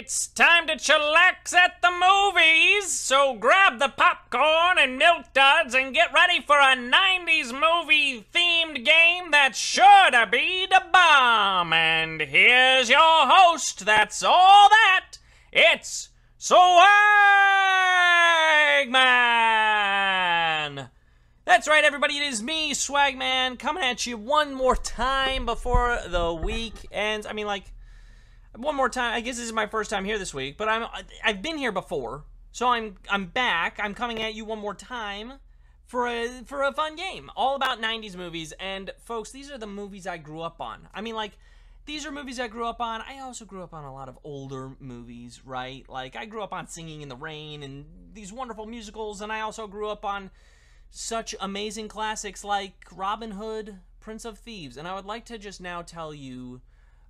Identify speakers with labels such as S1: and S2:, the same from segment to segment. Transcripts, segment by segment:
S1: It's time to chillax at the movies, so grab the popcorn and milk duds and get ready for a 90s movie-themed game that's sure to be the bomb. And here's your host, that's all that, it's SwagMan! That's right, everybody, it is me, SwagMan, coming at you one more time before the week ends. I mean, like, one more time. I guess this is my first time here this week, but I've been here before, so I'm back. I'm coming at you one more time for a fun game, all about 90s movies. And folks, these are the movies I grew up on. I mean, like, these are movies I grew up on. I also grew up on a lot of older movies, right? Like, I grew up on Singing in the Rain and these wonderful musicals, and I also grew up on such amazing classics like Robin Hood, Prince of Thieves. And I would like to just now tell you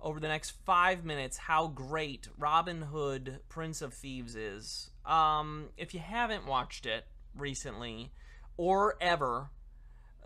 S1: over the next 5 minutes how great Robin Hood, Prince of Thieves is. If you haven't watched it recently or ever,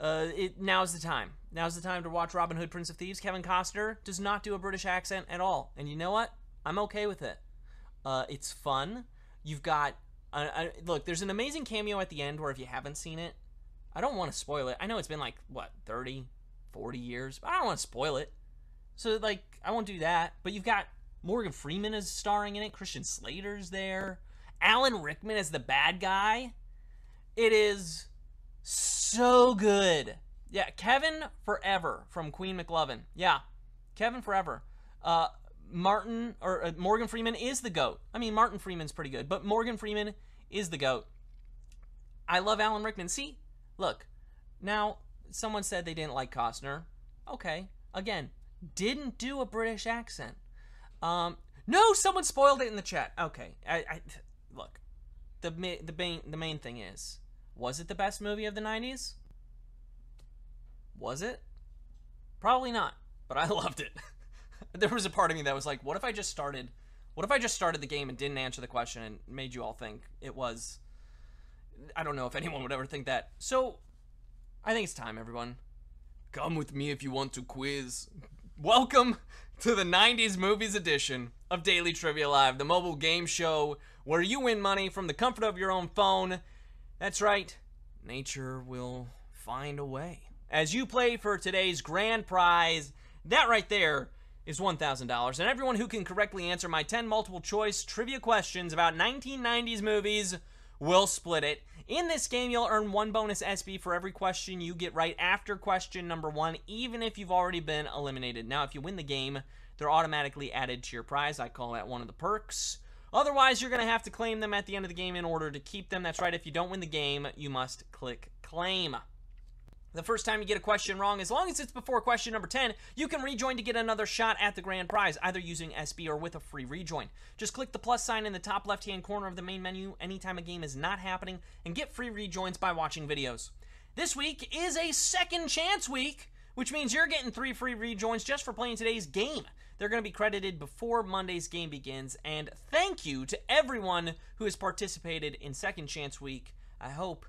S1: now's the time. Now's the time to watch Robin Hood, Prince of Thieves. Kevin Costner does not do a British accent at all. And you know what? I'm okay with it. It's fun. You've got, look, there's an amazing cameo at the end where if you haven't seen it, I don't want to spoil it. I know it's been like, what, 30, 40 years? But I don't want to spoil it. So, like, I won't do that. But you've got Morgan Freeman is starring in it. Christian Slater's there. Alan Rickman as the bad guy. It is so good. Yeah, Kevin Forever from Queen McLovin. Yeah, Kevin Forever. Morgan Freeman is the GOAT. I mean, Martin Freeman's pretty good, but Morgan Freeman is the GOAT. I love Alan Rickman. See, look, now, someone said they didn't like Costner. Okay, again, didn't do a British accent. No, someone spoiled it in the chat. Okay, look, the main thing is, was it the best movie of the 90s? Was it? Probably not, but I loved it. There was a part of me that was like, what if I just started the game and didn't answer the question and made you all think it was, I don't know if anyone would ever think that. So, I think it's time, everyone. Come with me if you want to quiz. Welcome to the 90s Movies edition of Daily Trivia Live, the mobile game show where you win money from the comfort of your own phone. That's right, nature will find a way. As you play for today's grand prize, that right there is $1,000. And everyone who can correctly answer my 10 multiple choice trivia questions about 1990s movies will split it. In this game, you'll earn 1 bonus SB for every question you get right after question number 1, even if you've already been eliminated. Now, if you win the game, they're automatically added to your prize. I call that one of the perks. Otherwise, you're going to have to claim them at the end of the game in order to keep them. That's right, if you don't win the game, you must click claim. The first time you get a question wrong, as long as it's before question number 10, you can rejoin to get another shot at the grand prize, either using SB or with a free rejoin. Just click the plus sign in the top left-hand corner of the main menu anytime a game is not happening, and get free rejoins by watching videos. This week is a second chance week, which means you're getting 3 free rejoins just for playing today's game. They're going to be credited before Monday's game begins, and thank you to everyone who has participated in second chance week. I hope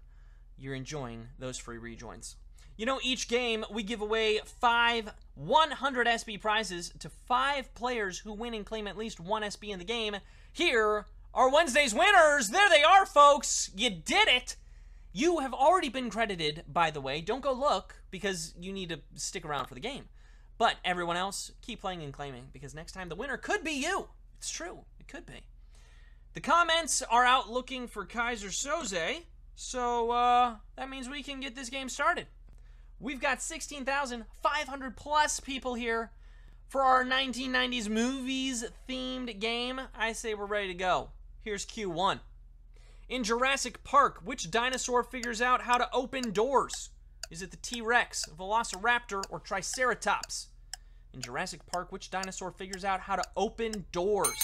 S1: you're enjoying those free rejoins. You know, each game, we give away 5 100 SB prizes to 5 players who win and claim at least 1 SB in the game. Here are Wednesday's winners. There they are, folks. You did it. You have already been credited, by the way. Don't go look, because you need to stick around for the game. But everyone else, keep playing and claiming, because next time the winner could be you. It's true. It could be. The comments are out looking for Kaiser Soze, so that means we can get this game started. We've got 16,500 plus people here for our 1990s movies themed game. I say we're ready to go. Here's Q1. In Jurassic Park, which dinosaur figures out how to open doors? Is it the T-Rex, Velociraptor, or Triceratops? In Jurassic Park, which dinosaur figures out how to open doors?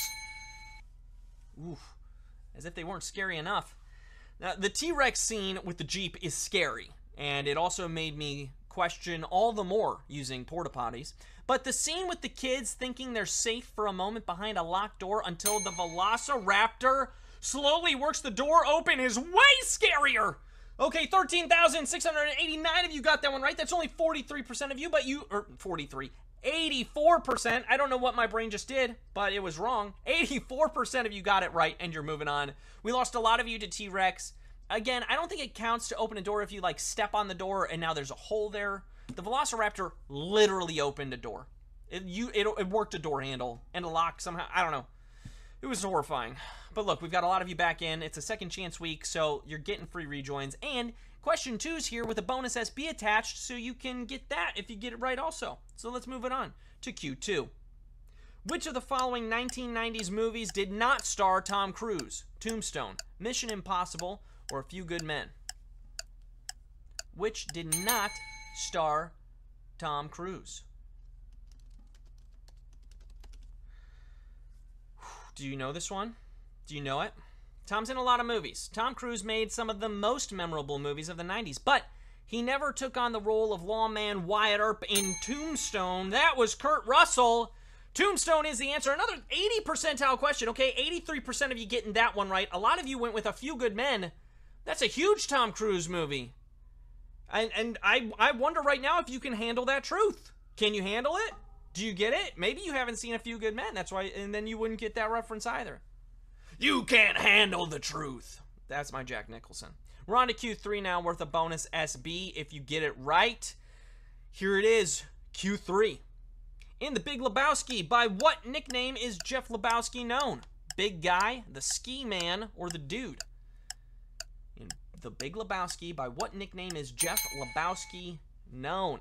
S1: Oof, as if they weren't scary enough. Now, the T-Rex scene with the Jeep is scary. And it also made me question all the more using porta potties. But the scene with the kids thinking they're safe for a moment behind a locked door until the Velociraptor slowly works the door open is way scarier. Okay, 13,689 of you got that one right. That's only 43% of you, but you, or 43, 84%. I don't know what my brain just did, but it was wrong. 84% of you got it right, and you're moving on. We lost a lot of you to T-Rex. Again, I don't think it counts to open a door if you, like, step on the door and now there's a hole there. The Velociraptor literally opened a door. It worked a door handle and a lock somehow. I don't know. It was horrifying. But look, we've got a lot of you back in. It's a second chance week, so you're getting free rejoins. And question 2 is here with a bonus SB attached, so you can get that if you get it right also. So let's move it on to Q2. Which of the following 1990s movies did not star Tom Cruise? Tombstone, Mission Impossible, or A Few Good Men? Which did not star Tom Cruise? Do you know this one? Do you know it? Tom's in a lot of movies. Tom Cruise made some of the most memorable movies of the 90s, but he never took on the role of lawman Wyatt Earp in Tombstone. That was Kurt Russell. Tombstone is the answer. Another 80 percentile question. Okay, 83% of you getting that one right. A lot of you went with A Few Good Men. That's a huge Tom Cruise movie. And I wonder right now if you can handle that truth. Can you handle it? Do you get it? Maybe you haven't seen A Few Good Men. That's why, and then you wouldn't get that reference either. You can't handle the truth. That's my Jack Nicholson. We're on to Q3 now, worth a bonus SB if you get it right. Here it is, Q3. In The Big Lebowski, by what nickname is Jeff Lebowski known? Big Guy, the Ski Man, or the Dude? In The Big Lebowski, by what nickname is Jeff Lebowski known?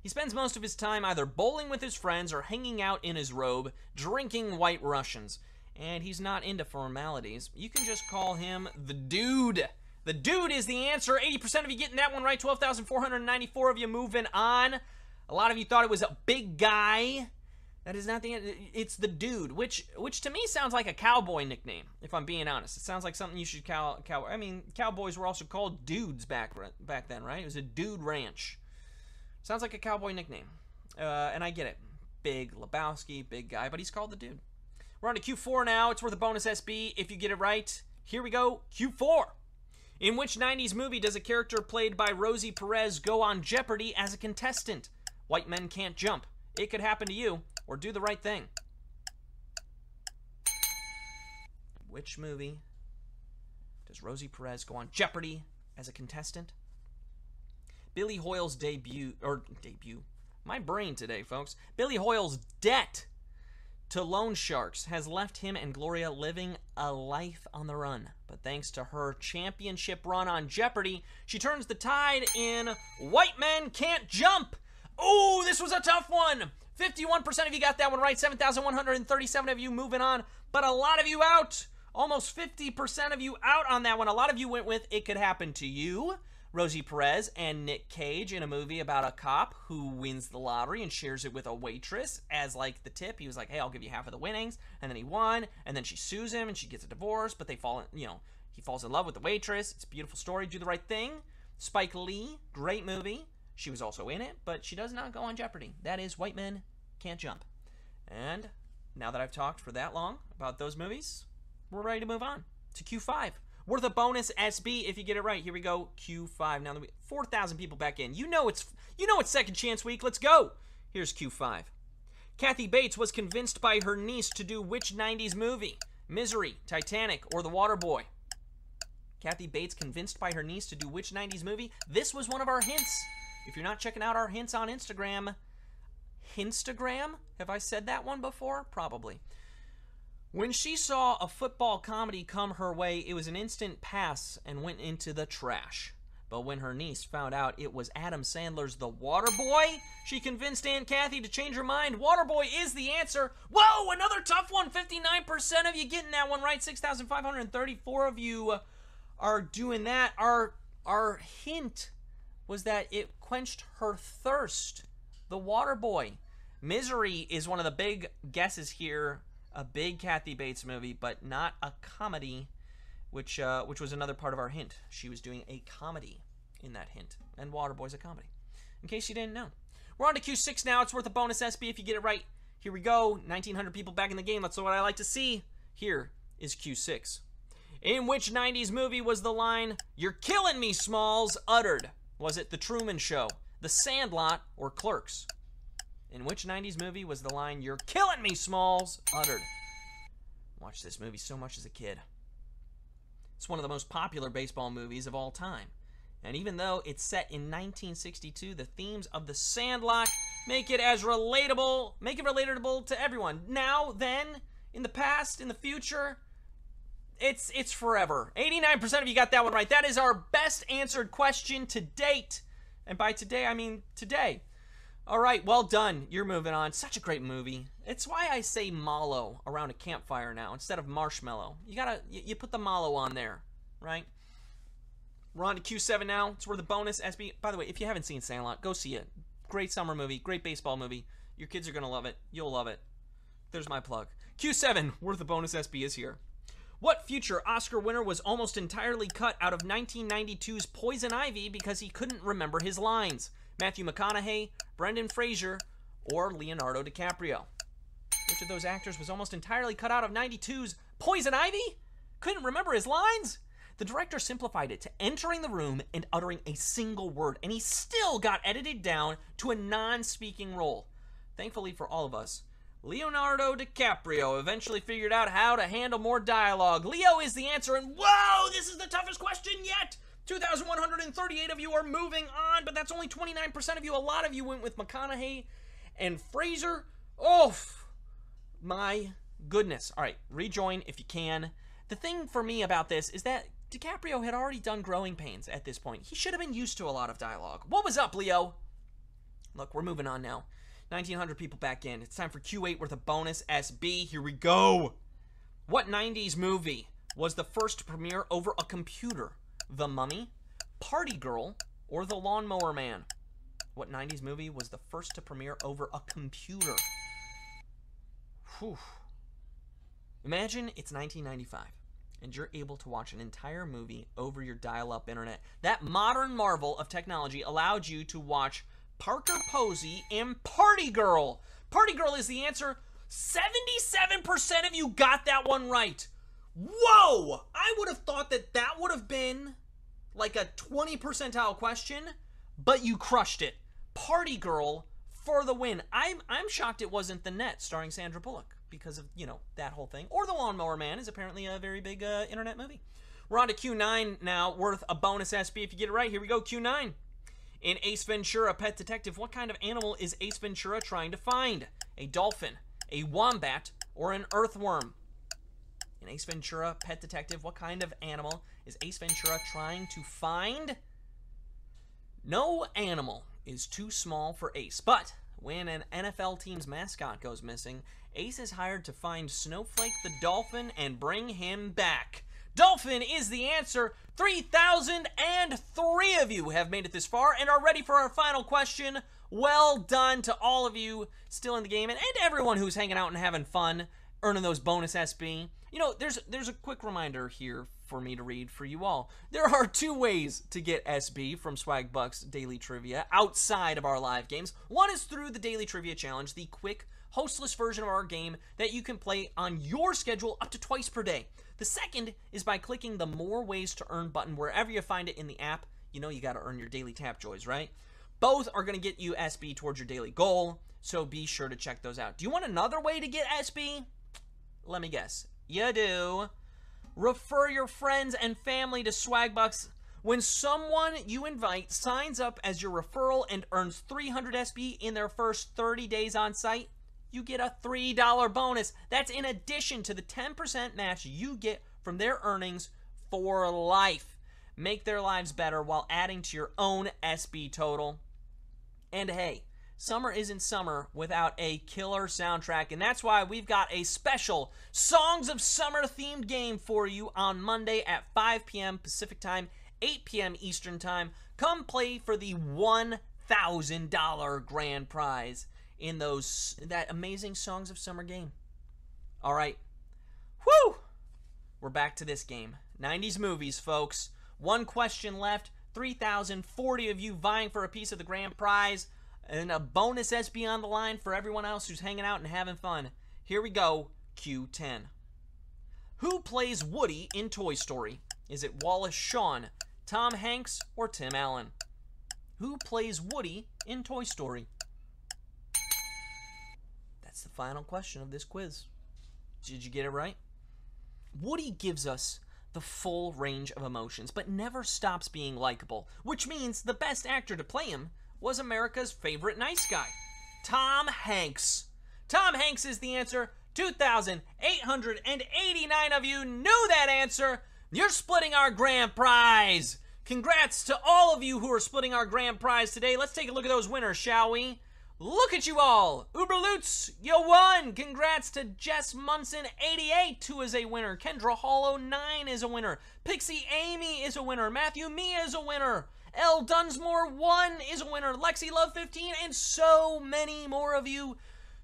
S1: He spends most of his time either bowling with his friends or hanging out in his robe, drinking White Russians. And he's not into formalities. You can just call him the Dude. The Dude is the answer. 80% of you getting that one right. 12,494 of you moving on. A lot of you thought it was a Big Guy. That is not the answer. It's the Dude, which to me sounds like a cowboy nickname, if I'm being honest. It sounds like something you should I mean, cowboys were also called dudes back then, right? It was a dude ranch. Sounds like a cowboy nickname. And I get it. Big Lebowski, Big Guy, but he's called the Dude. We're on to Q4 now. It's worth a bonus SB if you get it right. Here we go, Q4. In which 90s movie does a character played by Rosie Perez go on Jeopardy as a contestant? White Men Can't Jump, It Could Happen to You, or Do the Right Thing? Which movie does Rosie Perez go on Jeopardy as a contestant? Billy Hoyle's debut, my brain today, folks. Billy Hoyle's debt to loan sharks has left him and Gloria living a life on the run. But thanks to her championship run on Jeopardy, she turns the tide in White Men Can't Jump. Oh, this was a tough one. 51% of you got that one right. 7,137 of you moving on, but a lot of you out. Almost 50% of you out on that one. A lot of you went with It Could Happen to You. Rosie Perez and Nick Cage in a movie about a cop who wins the lottery and shares it with a waitress as like the tip. He was like, hey, I'll give you half of the winnings. And then he won, and then she sues him and she gets a divorce, but they fall, he falls in love with the waitress. It's a beautiful story. Do the Right Thing. Spike Lee, great movie. She was also in it, but she does not go on Jeopardy. That is White Men Can't Jump. And now that I've talked for that long about those movies, we're ready to move on to Q5. Worth a bonus SB if you get it right. Here we go, Q5. Now that 4,000 people back in. You know it's second chance week. Let's go. Here's Q5. Kathy Bates was convinced by her niece to do which 90s movie? Misery, Titanic, or The Waterboy? Kathy Bates convinced by her niece to do which 90s movie? This was one of our hints. If you're not checking out our hints on Instagram, Hinstagram? Have I said that one before? Probably. When she saw a football comedy come her way, it was an instant pass and went into the trash. But when her niece found out it was Adam Sandler's The Waterboy, she convinced Aunt Kathy to change her mind. Waterboy is the answer. Whoa, another tough one. 59% of you getting that one right. 6,534 of you are doing that. Our hint was that it quenched her thirst. The Waterboy. Misery is one of the big guesses here. A big Kathy Bates movie, but not a comedy, which was another part of our hint. She was doing a comedy in that hint, and Waterboy's a comedy, in case you didn't know. We're on to Q6 now. It's worth a bonus SB if you get it right. Here we go. 1,900 people back in the game. That's what I like to see. Here is Q6. In which 90s movie was the line, "You're killing me, Smalls," uttered? Was it The Truman Show, The Sandlot, or Clerks? In which 90s movie was the line, "You're killing me, Smalls," uttered? Watched this movie so much as a kid. It's one of the most popular baseball movies of all time. And even though it's set in 1962, the themes of The Sandlot make it relatable to everyone. Now, then, in the past, in the future, it's forever. 89% of you got that one right. That is our best answered question to date. And by today, I mean today. All right, well done. You're moving on. Such a great movie. It's why I say mallow around a campfire now instead of marshmallow. You put the mallow on there, right? We're on to Q7 now. It's where the bonus SB. By the way, if you haven't seen Sandlot, go see it. Great summer movie, great baseball movie. Your kids are going to love it. You'll love it. There's my plug. Q7, where the bonus SB is here. What future Oscar winner was almost entirely cut out of 1992's Poison Ivy because he couldn't remember his lines? Matthew McConaughey, Brendan Fraser, or Leonardo DiCaprio? Which of those actors was almost entirely cut out of 92's Poison Ivy? Couldn't remember his lines? The director simplified it to entering the room and uttering a single word, and he still got edited down to a non-speaking role. Thankfully for all of us, Leonardo DiCaprio eventually figured out how to handle more dialogue. Leo is the answer, and whoa, this is the toughest question yet! 2,138 of you are moving on, but that's only 29% of you. A lot of you went with McConaughey and Fraser. Oh, my goodness. All right, rejoin if you can. The thing for me about this is that DiCaprio had already done Growing Pains at this point. He should have been used to a lot of dialogue. What was up, Leo? Look, we're moving on now. 1,900 people back in. It's time for Q8 worth of bonus SB. Here we go. What 90s movie was the first to premiere over a computer? The Mummy, Party Girl, or The Lawnmower Man? What 90s movie was the first to premiere over a computer? Whew. Imagine it's 1995, and you're able to watch an entire movie over your dial-up internet. That modern marvel of technology allowed you to watch Parker Posey and Party Girl. Party Girl is the answer. 77% of you got that one right. Whoa! I would have thought that would have been like a 20 percentile question, but you crushed it. Party Girl for the win. I'm shocked it wasn't The Net starring Sandra Bullock because of, you know, that whole thing. Or The Lawnmower Man is apparently a very big internet movie. We're on to Q9 now, worth a bonus SB if you get it right. Here we go, Q9. In Ace Ventura, Pet Detective, what kind of animal is Ace Ventura trying to find? A dolphin, a wombat, or an earthworm? In Ace Ventura, Pet Detective, what kind of animal is Ace Ventura trying to find? No animal is too small for Ace, but when an NFL team's mascot goes missing, Ace is hired to find Snowflake the dolphin and bring him back. Dolphin is the answer. 3,003 of you have made it this far and are ready for our final question. Well done to all of you still in the game and everyone who's hanging out and having fun, earning those bonus SB. You know, there's a quick reminder here for me to read for you all. There are two ways to get SB from Swagbucks Daily Trivia outside of our live games. One is through the Daily Trivia Challenge, the quick, hostless version of our game that you can play on your schedule up to twice per day. The second is by clicking the More Ways to Earn button wherever you find it in the app. You know you got to earn your daily tap joys, right? Both are going to get you SB towards your daily goal, so be sure to check those out. Do you want another way to get SB? Let me guess. You do. Refer your friends and family to Swagbucks. When someone you invite signs up as your referral and earns 300 SB in their first 30 days on site, you get a $3 bonus. That's in addition to the 10% match you get from their earnings for life. Make their lives better while adding to your own SB total. And hey, summer isn't summer without a killer soundtrack, and that's why we've got a special Songs of Summer themed game for you on Monday at 5 p.m. Pacific Time, 8 p.m. Eastern Time. Come play for the $1,000 grand prize in that amazing Songs of Summer game. All right. Whew! We're back to this game. 90s movies, folks. One question left. 3,040 of you vying for a piece of the grand prize. And a bonus SB on the line for everyone else who's hanging out and having fun. Here we go, Q10. Who plays Woody in Toy Story? Is it Wallace Shawn, Tom Hanks, or Tim Allen? Who plays Woody in Toy Story? That's the final question of this quiz. Did you get it right? Woody gives us the full range of emotions, but never stops being likable, which means the best actor to play him was America's favorite nice guy, Tom Hanks. Tom Hanks is the answer. 2,889 of you knew that answer. You're splitting our grand prize. Congrats to all of you who are splitting our grand prize today. Let's take a look at those winners, shall we? Look at you all. Uberlutz, you won. Congrats to Jess Munson, 88, who is a winner. Kendra Hollow, 9 is a winner. Pixie Amy is a winner. Matthew Mia is a winner. L. Dunsmore, 1 is a winner. Lexi Love, 15, and so many more of you.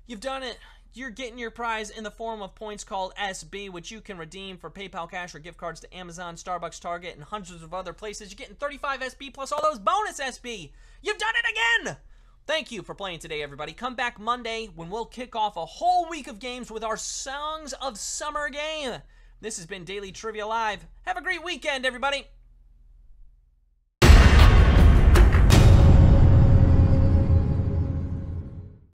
S1: You've done it. You're getting your prize in the form of points called SB, which you can redeem for PayPal cash or gift cards to Amazon, Starbucks, Target, and hundreds of other places. You're getting 35 SB plus all those bonus SB. You've done it again! Thank you for playing today, everybody. Come back Monday when we'll kick off a whole week of games with our Songs of Summer game. This has been Daily Trivia Live. Have a great weekend, everybody.